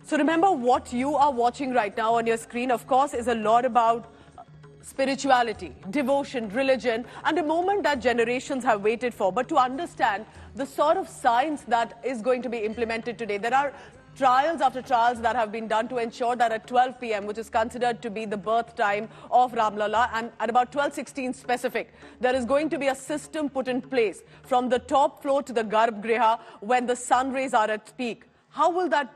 So remember, what you are watching right now on your screen, of course, is a lot about spirituality, devotion, religion, and a moment that generations have waited for. But to understand the sort of science that is going to be implemented today, there are trials after trials that have been done to ensure that at 12 p.m., which is considered to be the birth time of Ram Lalla, and at about 12:16 specific, there is going to be a system put in place from the top floor to the Garbhagriha when the sun rays are at peak. How will that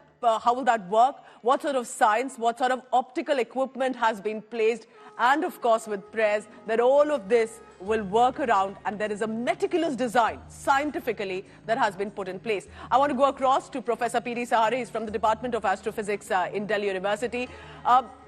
work? What sort of science, what sort of optical equipment has been placed? And of course, with prayers, that all of this will work around, and there is a meticulous design, scientifically, that has been put in place. I want to go across to Professor P.D. Sahare. He's from the Department of Astrophysics in Delhi University.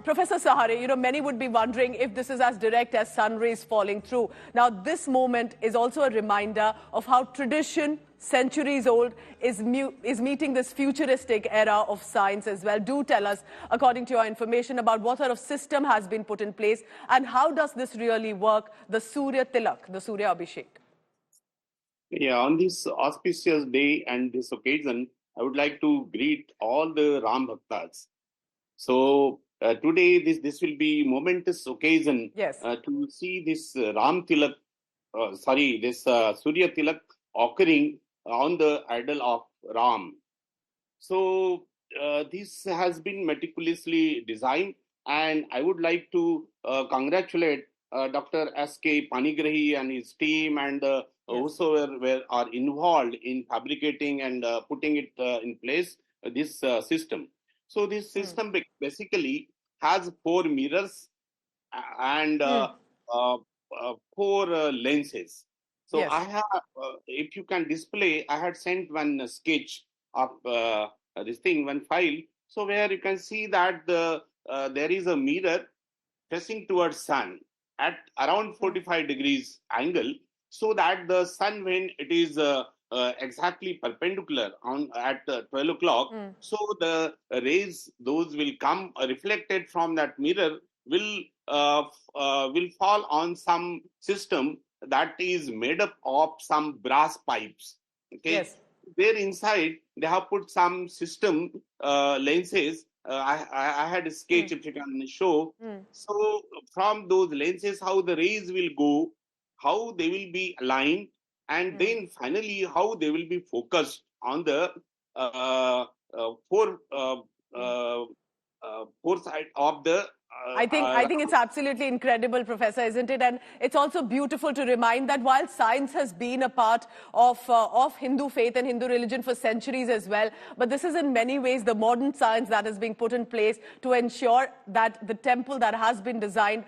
Professor Sahare, many would be wondering if this is as direct as sun rays falling through. Now, this moment is also a reminder of how tradition, centuries old, is meeting this futuristic era of science as well. Do tell us, according to your information, about what sort of system has been put in place and how does this really work, the Surya Tilak, the Surya Abhishek? Yeah, on this auspicious day and this occasion, I would like to greet all the Ram Bhaktas. So today, this will be momentous occasion to see this Surya Tilak occurring on the idol of Ram. So this has been meticulously designed, and I would like to congratulate Dr. S.K. Panigrahi and his team and whosoever are involved in fabricating and putting it in place, this system. So this system basically has 4 mirrors and 4 lenses. So I have, if you can display, I had sent one sketch of one file. So where you can see that there is a mirror facing towards sun at around 45 degrees angle, so that the sun, when it is exactly perpendicular at 12 o'clock, so the rays, those will come reflected from that mirror, will fall on some system that is made up of some brass pipes. Okay. Yes. There inside, they have put some system lenses. I had a sketch, if you can show. So from those lenses, how the rays will go, how they will be aligned, and then finally how they will be focused on the four side of the I think it's absolutely incredible, Professor, isn't it? And it's also beautiful to remind that while science has been a part of Hindu faith and Hindu religion for centuries as well, but this is in many ways the modern science that is being put in place to ensure that the temple that has been designed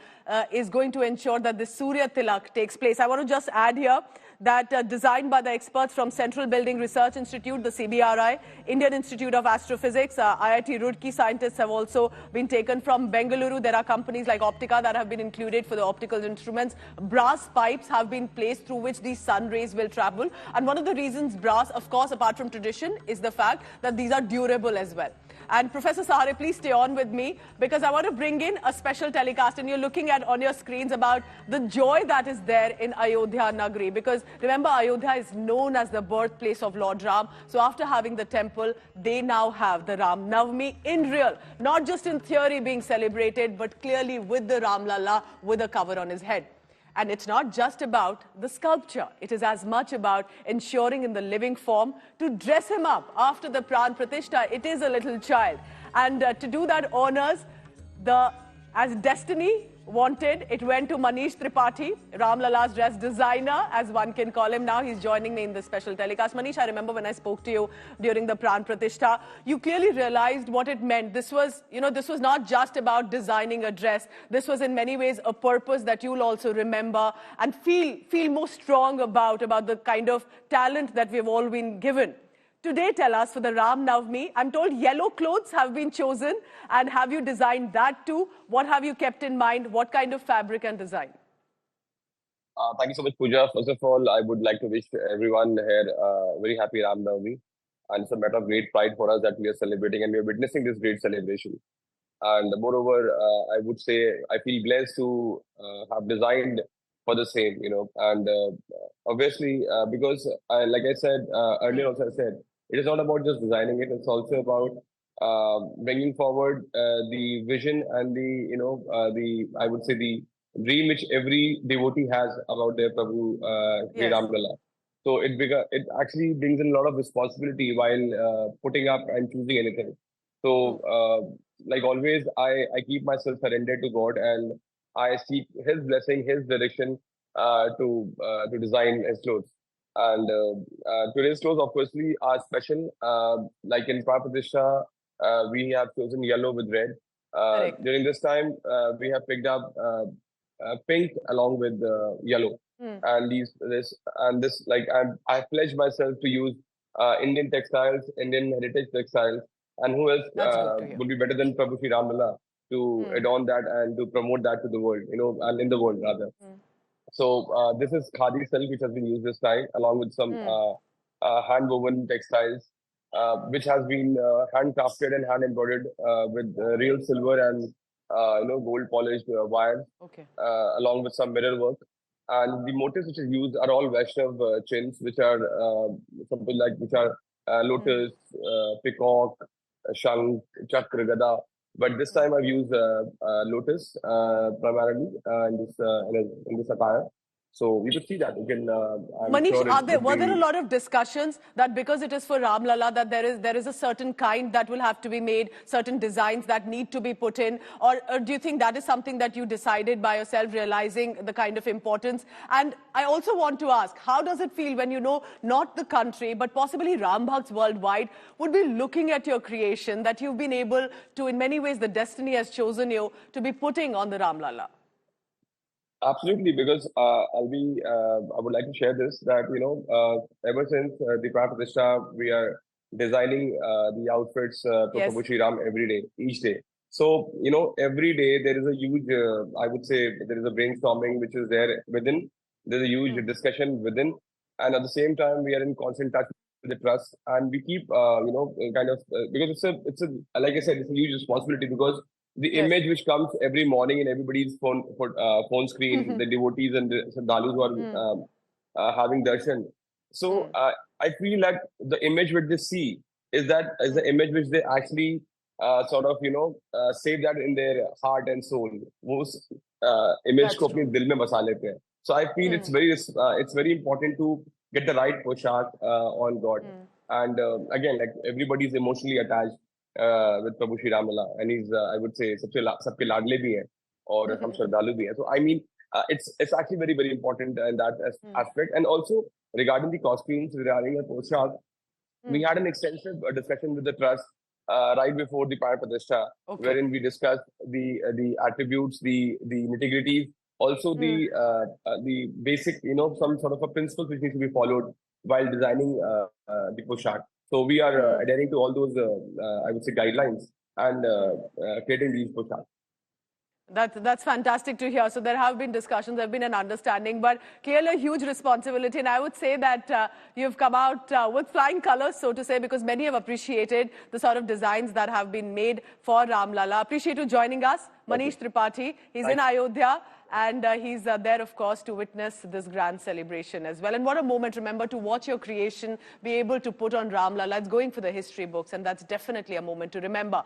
is going to ensure that the Surya Tilak takes place. I want to just add here that designed by the experts from Central Building Research Institute, the CBRI, Indian Institute of Astrophysics, IIT Roorkee scientists have also been taken from Bengaluru. There are companies like Optica that have been included for the optical instruments. Brass pipes have been placed through which these sun rays will travel. And one of the reasons brass, of course, apart from tradition, is the fact that these are durable as well. And Professor Sahare, please stay on with me, because I want to bring in a special telecast, and you're looking at on your screens about the joy that is there in Ayodhya Nagari. Because remember, Ayodhya is known as the birthplace of Lord Ram. So after having the temple, they now have the Ram Navami in real, not just in theory being celebrated, but clearly with the Ram Lalla with a cover on his head. And it's not just about the sculpture. It is as much about ensuring in the living form to dress him up after the Pran Pratishtha. It is a little child. And to do that honors, as destiny wanted, it went to Manish Tripathi, Ram Lalla's dress designer, as one can call him now. He's joining me in this special telecast. Manish, I remember when I spoke to you during the Pran Pratishtha, you clearly realized what it meant. This was, this was not just about designing a dress. This was in many ways a purpose that you'll also remember and feel more strong about the kind of talent that we've all been given. Today, tell us, for the Ram Navami, I'm told yellow clothes have been chosen. And have you designed that too? What have you kept in mind? What kind of fabric and design? Thank you so much, Pooja. First of all, I would like to wish everyone here a very happy Ram Navami. And it's a matter of great pride for us that we are celebrating and we are witnessing this great celebration. And moreover, I would say I feel blessed to have designed for the same, and obviously, because like I said earlier also, I said, it is not about just designing it. It's also about bringing forward the vision and the I would say the dream which every devotee has about their Prabhu Sri Yes. Ram Lalla. So it actually brings in a lot of responsibility while putting up and choosing anything. So like always, I keep myself surrendered to God, and I seek His blessing, His direction to design His clothes. And today's clothes, obviously, are special. Like in Prapadisha, we have chosen yellow with red. Correct. During this time, we have picked up pink along with yellow. And this like I pledged myself to use Indian textiles, Indian heritage textiles, and who else That's good to hear. would be better than Prabhu Sri Ram Lalla to adorn that and to promote that to the world, and in the world rather. So this is khadi silk which has been used this time, along with some hand woven textiles, which has been handcrafted and hand embroidered with real silver and gold polished wires, Okay. along with some mirror work. And the motifs which is used are all Vaishnav chins, which are something like lotus, peacock, shank, chakra, gada. But this time I've used lotus primarily in this attire. So you could see that. You can. I'm Manish, sure it would were there a be. lot of discussions that because it is for Ram Lalla that there is a certain kind that will have to be made, certain designs that need to be put in, or do you think that is something that you decided by yourself, realizing the kind of importance? And I also want to ask, how does it feel when not the country but possibly Ram Bhakts worldwide would be looking at your creation that you've been able to, in many ways, the destiny has chosen you to be putting on the Ram Lalla? Absolutely, because I would like to share this that ever since the Prapadisha, we are designing the outfits for Yes. Prabhu Sri Ram every day, each day. So every day there is a huge, I would say, there is a brainstorming which is there within. There's a huge discussion within, and at the same time we are in constant touch with the trust, and we keep kind of because it's a like I said, it's a huge responsibility because the Yes. image which comes every morning in everybody's phone screen, the devotees and the Sadhalus who are having darshan. So I feel like the image which they see is the image which they actually sort of save that in their heart and soul. वो उस image That's को अपने true. दिल में बसा लेते हैं. So I feel it's very important to get the right poshak on God. And again, like everybody is emotionally attached with Prabhu Shri Ram Lalla, and he's I would say सबके लाडले भी हैं और हम श्रद्धालु भी हैं. So I mean, it's actually very very important in that aspect. And also regarding the costumes, regarding the poshak, we had an extensive discussion with the trust right before the Prime Pratishtha, wherein we discussed the attributes, the nitty-gritties, also the basic, some sort of a principles which need to be followed while designing the poshak. So we are adhering to all those, I would say, guidelines and creating these poshak. That's fantastic to hear. So there have been discussions, there have been an understanding, but clearly a huge responsibility. And I would say that you've come out with flying colors, so to say, because many have appreciated the sort of designs that have been made for Ram Lalla. Appreciate you joining us, Manish Tripathi. He's in Ayodhya, and he's there, of course, to witness this grand celebration as well. And what a moment, remember, to watch your creation, be able to put on Ram Lalla. It's going for the history books, and that's definitely a moment to remember.